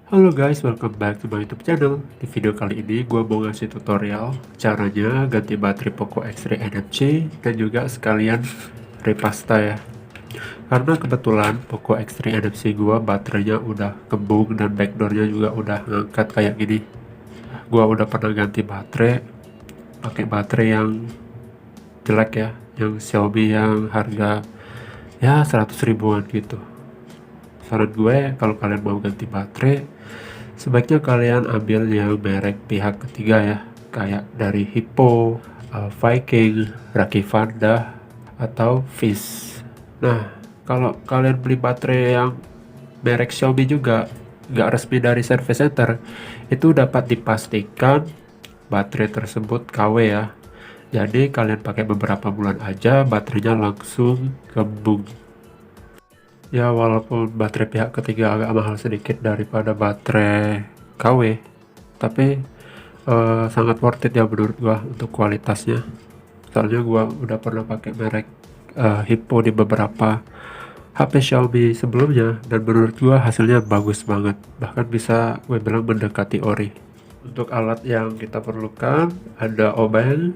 Halo guys, welcome back to my YouTube channel. Di video kali ini gue mau ngasih tutorial caranya ganti baterai Poco X3 NFC dan juga sekalian repasta ya. Karena kebetulan Poco X3 NFC gue baterainya udah kembung dan backdoornya juga udah ngangkat kayak gini. Gue udah pernah ganti baterai pakai baterai yang jelek ya, yang Xiaomi yang harga ya 100 ribuan gitu. Saran gue kalau kalian mau ganti baterai, sebaiknya kalian ambil yang merek pihak ketiga ya, kayak dari Hippo, Viking, Raki Vanda, atau Fish. Nah, kalau kalian beli baterai yang merek Xiaomi juga nggak resmi dari service center, itu dapat dipastikan baterai tersebut KW ya. Jadi kalian pakai beberapa bulan aja baterainya langsung kembung. Ya walaupun baterai pihak ketiga agak mahal sedikit daripada baterai KW, tapi sangat worth it ya menurut gua untuk kualitasnya. Soalnya gua udah pernah pakai merek Hippo di beberapa HP Xiaomi sebelumnya dan menurut gua hasilnya bagus banget. Bahkan bisa gue bilang mendekati ori. Untuk alat yang kita perlukan ada obeng.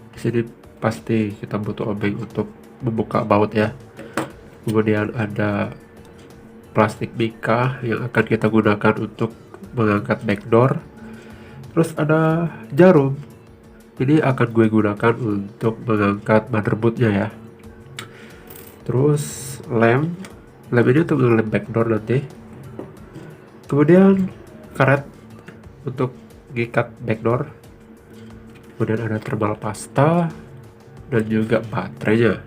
Di sini pasti kita butuh obeng untuk membuka baut ya. Kemudian ada plastik mica yang akan kita gunakan untuk mengangkat backdoor. Terus ada jarum, ini akan gue gunakan untuk mengangkat motherboardnya ya. Terus lem ini untuk ngelem backdoor nanti. Kemudian karet untuk gikat backdoor. Kemudian ada thermal pasta dan juga baterainya.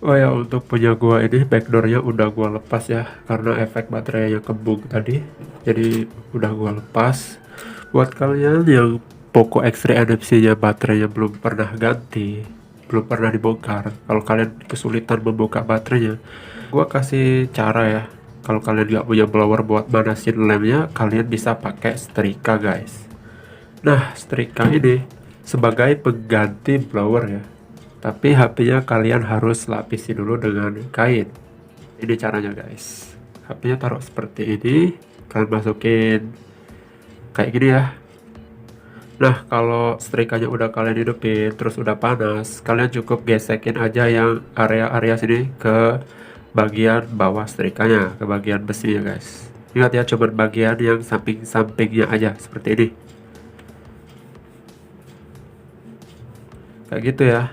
Oh ya, untuk punya gua ini backdoornya udah gua lepas ya, karena efek baterai yang kembung tadi, jadi udah gua lepas. Buat kalian yang Poco X3 NFC nya baterainya belum pernah ganti, belum pernah dibongkar, kalau kalian kesulitan membuka baterainya, gua kasih cara ya. Kalau kalian nggak punya blower buat manasin lemnya, kalian bisa pakai setrika guys. Nah, setrika ini sebagai pengganti blower ya, tapi HP-nya kalian harus lapisi dulu dengan kain. Ini caranya guys. HP-nya taruh seperti ini, kalian masukin kayak gini ya. Nah, kalau setrikanya udah kalian hidupin terus udah panas, kalian cukup gesekin aja yang area-area sini ke bagian bawah setrikanya, ke bagian besinya guys. Ingat ya, coba bagian yang samping-sampingnya aja seperti ini. Kayak gitu ya.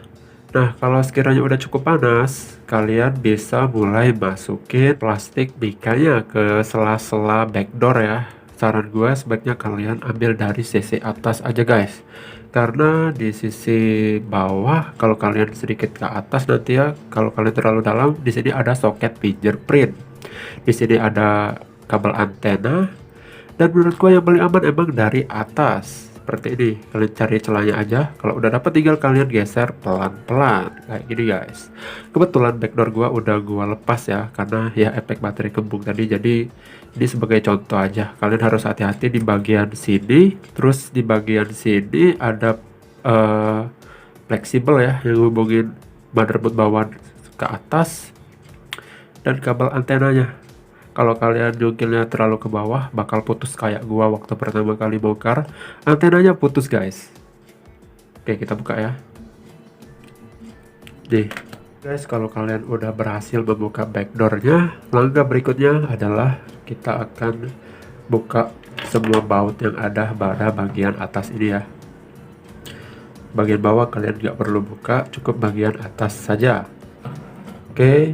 Nah, kalau sekiranya udah cukup panas, kalian bisa mulai masukin plastik micanya ke sela-sela backdoor ya. Saran gue sebaiknya kalian ambil dari sisi atas aja guys. Karena di sisi bawah, kalau kalian sedikit ke atas nanti ya, kalau kalian terlalu dalam, di sini ada soket fingerprint. Di sini ada kabel antena. Dan menurut gue yang paling aman emang dari atas. Seperti ini, kalian cari celahnya aja. Kalau udah dapet tinggal kalian geser pelan-pelan kayak gini guys. Kebetulan backdoor gua udah gua lepas ya, karena ya efek baterai kembung tadi. Jadi ini sebagai contoh aja, kalian harus hati-hati di bagian sini. Terus di bagian sini ada fleksibel ya, yang hubungin motherboard bawah ke atas dan kabel antenanya. Kalau kalian jungkilnya terlalu ke bawah, bakal putus kayak gua waktu pertama kali bongkar. Antenanya putus guys. Oke, kita buka ya. Nih guys, kalau kalian udah berhasil membuka backdoornya, langkah berikutnya adalah kita akan buka semua baut yang ada pada bagian atas ini ya. Bagian bawah kalian nggak perlu buka, cukup bagian atas saja. Oke.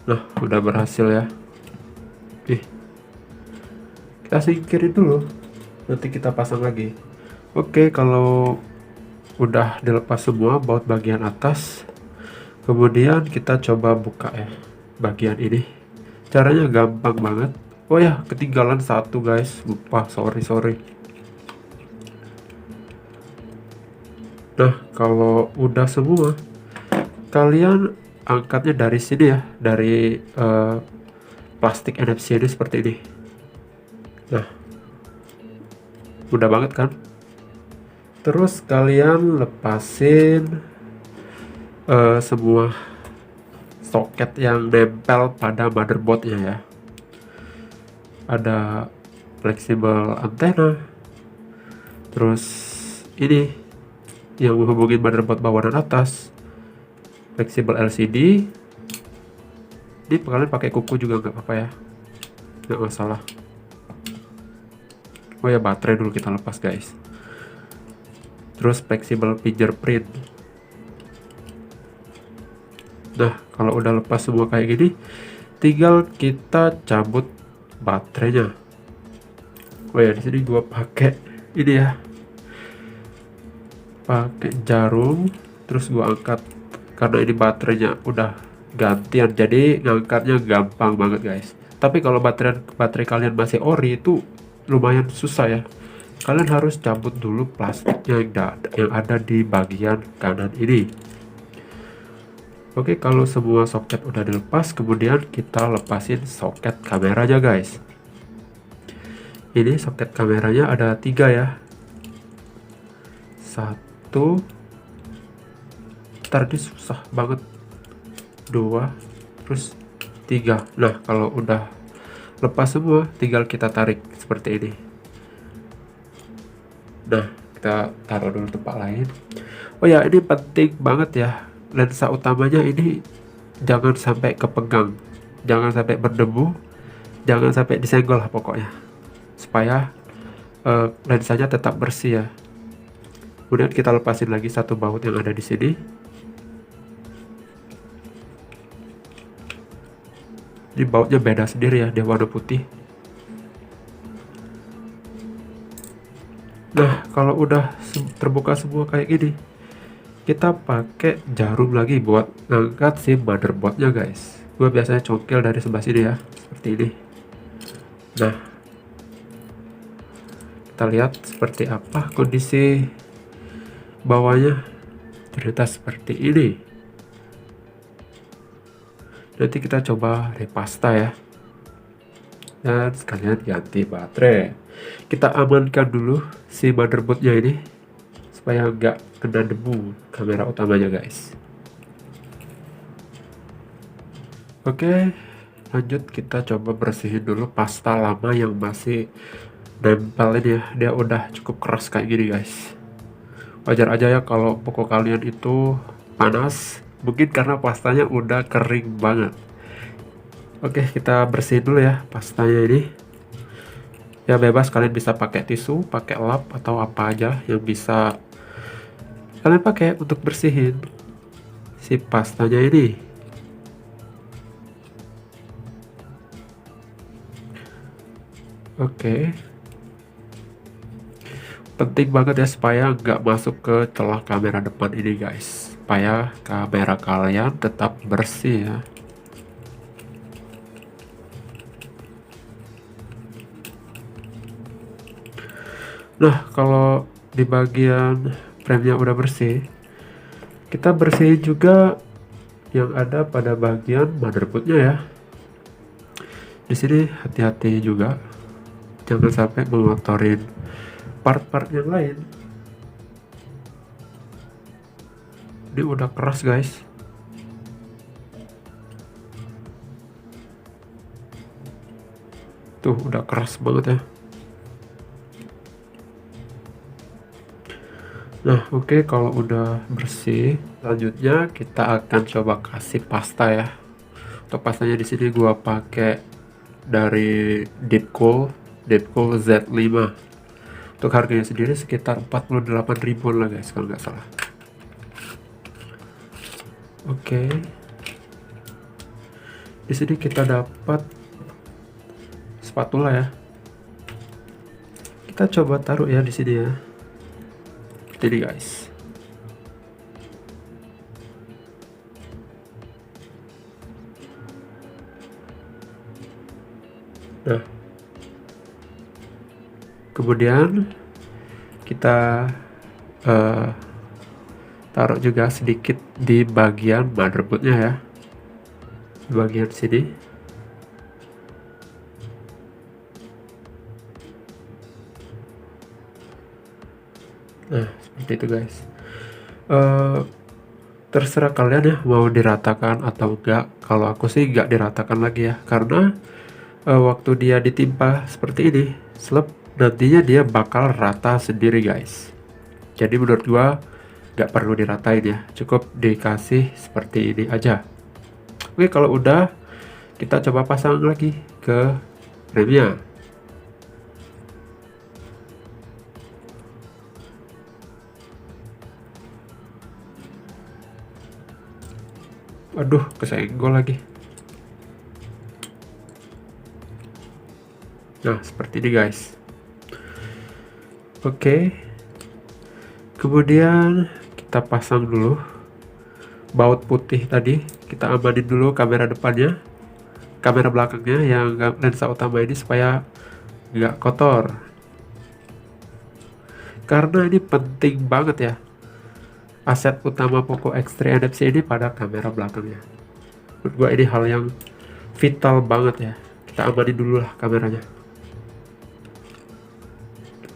Nah, udah berhasil ya. Nih, kita singkirin dulu. Nanti kita pasang lagi. Oke, kalau udah dilepas semua baut bagian atas, kemudian kita coba buka ya bagian ini. Caranya gampang banget. Oh ya, ketinggalan satu guys. Lupa, sorry. Nah, kalau udah semua, kalian angkatnya dari sini ya, dari plastik NFC ini seperti ini. Nah, mudah banget kan? Terus kalian lepasin semua soket yang nempel pada motherboardnya ya. Ada fleksibel antena, terus ini yang menghubungin motherboard bawah dan atas, fleksibel LCD. Ini kalian pakai kuku juga nggak apa-apa ya, nggak masalah. Oh ya, baterai dulu kita lepas guys. Terus fleksibel fingerprint. Nah, kalau udah lepas semua kayak gini, tinggal kita cabut baterainya. Oh ya, di sini gua pakai ini ya, pakai jarum. Terus gua angkat karena ini baterainya udah gantian, jadi ngangkatnya gampang banget guys. Tapi kalau baterai kalian masih ori itu lumayan susah ya. Kalian harus cabut dulu plastiknya yang ada di bagian kanan ini. Oke, kalau semua soket udah dilepas, kemudian kita lepasin soket kameranya guys. Ini soket kameranya ada 3 ya. 1, ntar ini susah banget, 2, terus 3. Nah, kalau udah lepas semua, tinggal kita tarik seperti ini. Nah, kita taruh dulu tempat lain. Oh ya, ini penting banget ya, lensa utamanya ini jangan sampai kepegang, jangan sampai berdebu, jangan sampai disenggol lah pokoknya, supaya lensanya tetap bersih ya. Kemudian kita lepasin lagi satu baut yang ada di sini. Ini bautnya beda sendiri ya, dia warna putih. Nah, kalau udah terbuka semua kayak gini, kita pakai jarum lagi buat ngangkat si motherboardnya guys. Gue biasanya congkel dari sebelah sini ya, seperti ini. Nah, kita lihat seperti apa kondisi bawahnya. Ternyata seperti ini. Nanti kita coba repasta ya, dan sekalian ganti baterai. Kita amankan dulu si motherboardnya ini supaya nggak kena debu kamera utamanya guys. Oke, lanjut kita coba bersihin dulu pasta lama yang masih nempel ini ya. Dia udah cukup keras kayak gini guys. Wajar aja ya kalau pokok kalian itu panas, mungkin karena pastanya udah kering banget. Oke, kita bersihin dulu ya pastanya ini. Ya bebas, kalian bisa pakai tisu, pakai lap, atau apa aja yang bisa kalian pakai untuk bersihin si pastanya ini. Oke, penting banget ya supaya nggak masuk ke celah kamera depan ini guys, supaya kamera kalian tetap bersih ya. Nah, kalau di bagian frame-nya udah bersih, kita bersihin juga yang ada pada bagian motherboardnya ya. Di sini hati-hati juga, jangan sampai mengotorin part-part yang lain. Ini udah keras guys. Tuh udah keras banget ya. Nah, oke, kalau udah bersih, selanjutnya kita akan coba kasih pasta ya. Untuk pastanya di sini gua pakai dari Deepcool Z5. Untuk harganya sendiri sekitar 48 ribuan lah guys, kalau nggak salah. Oke. Di sini kita dapat spatula ya. Kita coba taruh ya di sini ya. Jadi guys, nah kemudian kita taruh juga sedikit di bagian motherboardnya ya, di bagian sini. Nah seperti itu guys. Terserah kalian ya mau diratakan atau enggak. Kalau aku sih enggak diratakan lagi ya, karena waktu dia ditimpa seperti ini slep, nantinya dia bakal rata sendiri guys. Jadi menurut gua nggak perlu diratain ya, cukup dikasih seperti ini aja. Oke, kalau udah kita coba pasang lagi ke remnya. Aduh, kesenggol lagi. Nah seperti ini guys. Oke, kemudian kita pasang dulu baut putih tadi, kita amanin dulu kamera depannya, kamera belakangnya yang lensa utama ini supaya nggak kotor, karena ini penting banget ya, aset utama Poco X3 NFC ini pada kamera belakangnya. Menurut gua ini hal yang vital banget ya, kita amanin dulu lah kameranya.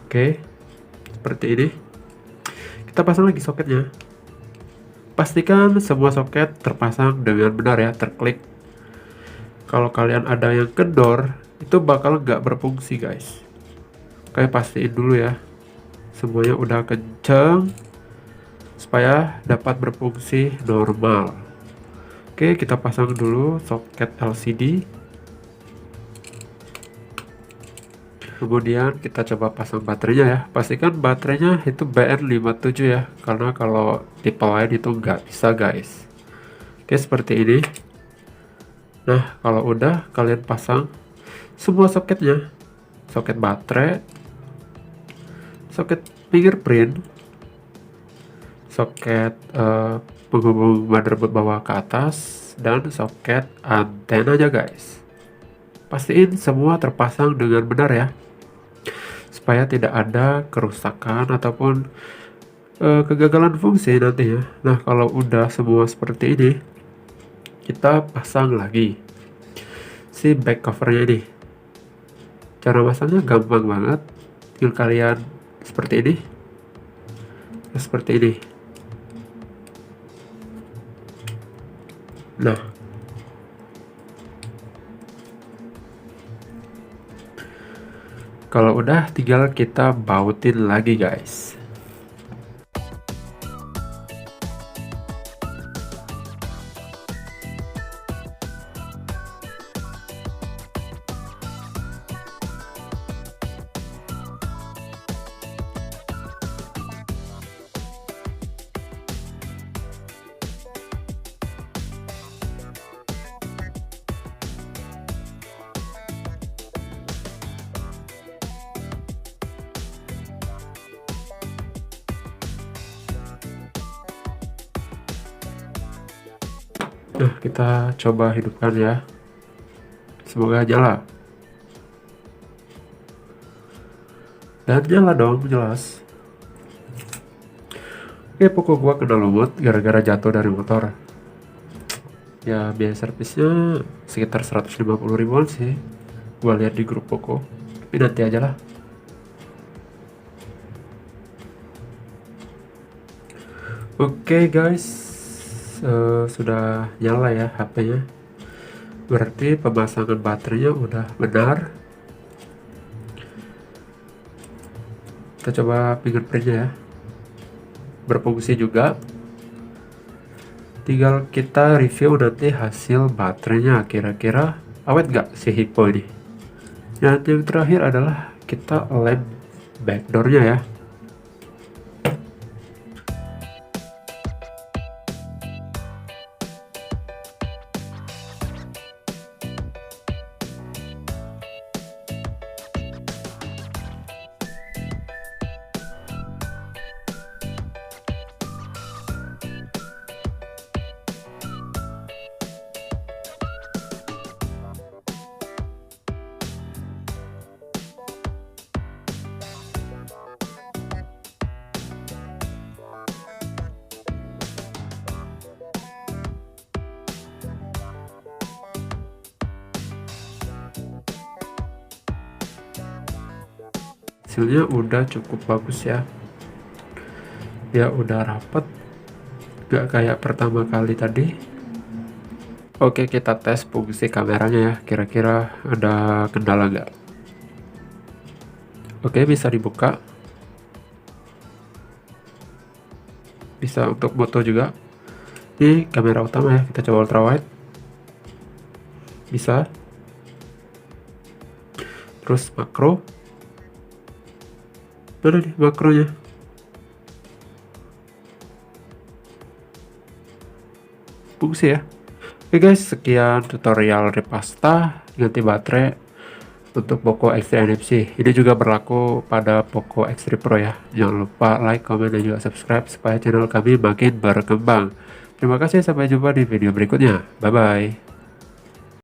Oke, seperti ini. Kita pasang lagi soketnya. Pastikan semua soket terpasang dengan benar ya, terklik. Kalau kalian ada yang kendor, itu bakal nggak berfungsi guys. Oke, pastiin dulu ya semuanya udah kenceng supaya dapat berfungsi normal. Oke, kita pasang dulu soket LCD. Kemudian kita coba pasang baterainya ya. Pastikan baterainya itu BN57 ya, karena kalau tipe lain itu nggak bisa guys. Oke, seperti ini. Nah kalau udah, kalian pasang semua soketnya, soket baterai, soket fingerprint, soket penghubung motherboard bawah ke atas, dan soket antenanya guys. Pastiin semua terpasang dengan benar ya, supaya tidak ada kerusakan ataupun kegagalan fungsi nantinya. Nah kalau udah semua seperti ini, kita pasang lagi si back covernya ini. Cara masangnya gampang banget, tinggal kalian seperti ini, seperti ini. Nah kalau udah, tinggal kita bautin lagi guys. Nah kita coba hidupkan ya, semoga nyala. Dan nyala dong, jelas. Oke, Poco gua kena lumut gara-gara jatuh dari motor. Ya biaya servisnya sekitar 150 ribuan sih, gua lihat di grup Poco, tapi nanti aja lah. Oke guys, sudah nyala ya HP-nya, berarti pemasangan baterainya udah benar. Kita coba fingerprintnya ya, berfungsi juga. Tinggal kita review nanti hasil baterainya, kira-kira awet gak si Hippo ini. Dan yang terakhir adalah kita lem backdoornya ya. hasilnya udah cukup bagus ya. Ya udah rapet, gak kayak pertama kali tadi. Oke, kita tes fungsi kameranya ya, kira-kira ada kendala nggak. Oke, bisa dibuka, bisa untuk foto juga. Ini kamera utama ya, kita coba ultra wide, bisa. Terus makro, mana nih makronya? Fungsi ya. Oke guys, sekian tutorial Repasta ganti baterai untuk Poco X3 NFC. Ini juga berlaku pada Poco X3 Pro ya. Jangan lupa like, comment, dan juga subscribe supaya channel kami makin berkembang. Terima kasih, sampai jumpa di video berikutnya. Bye bye.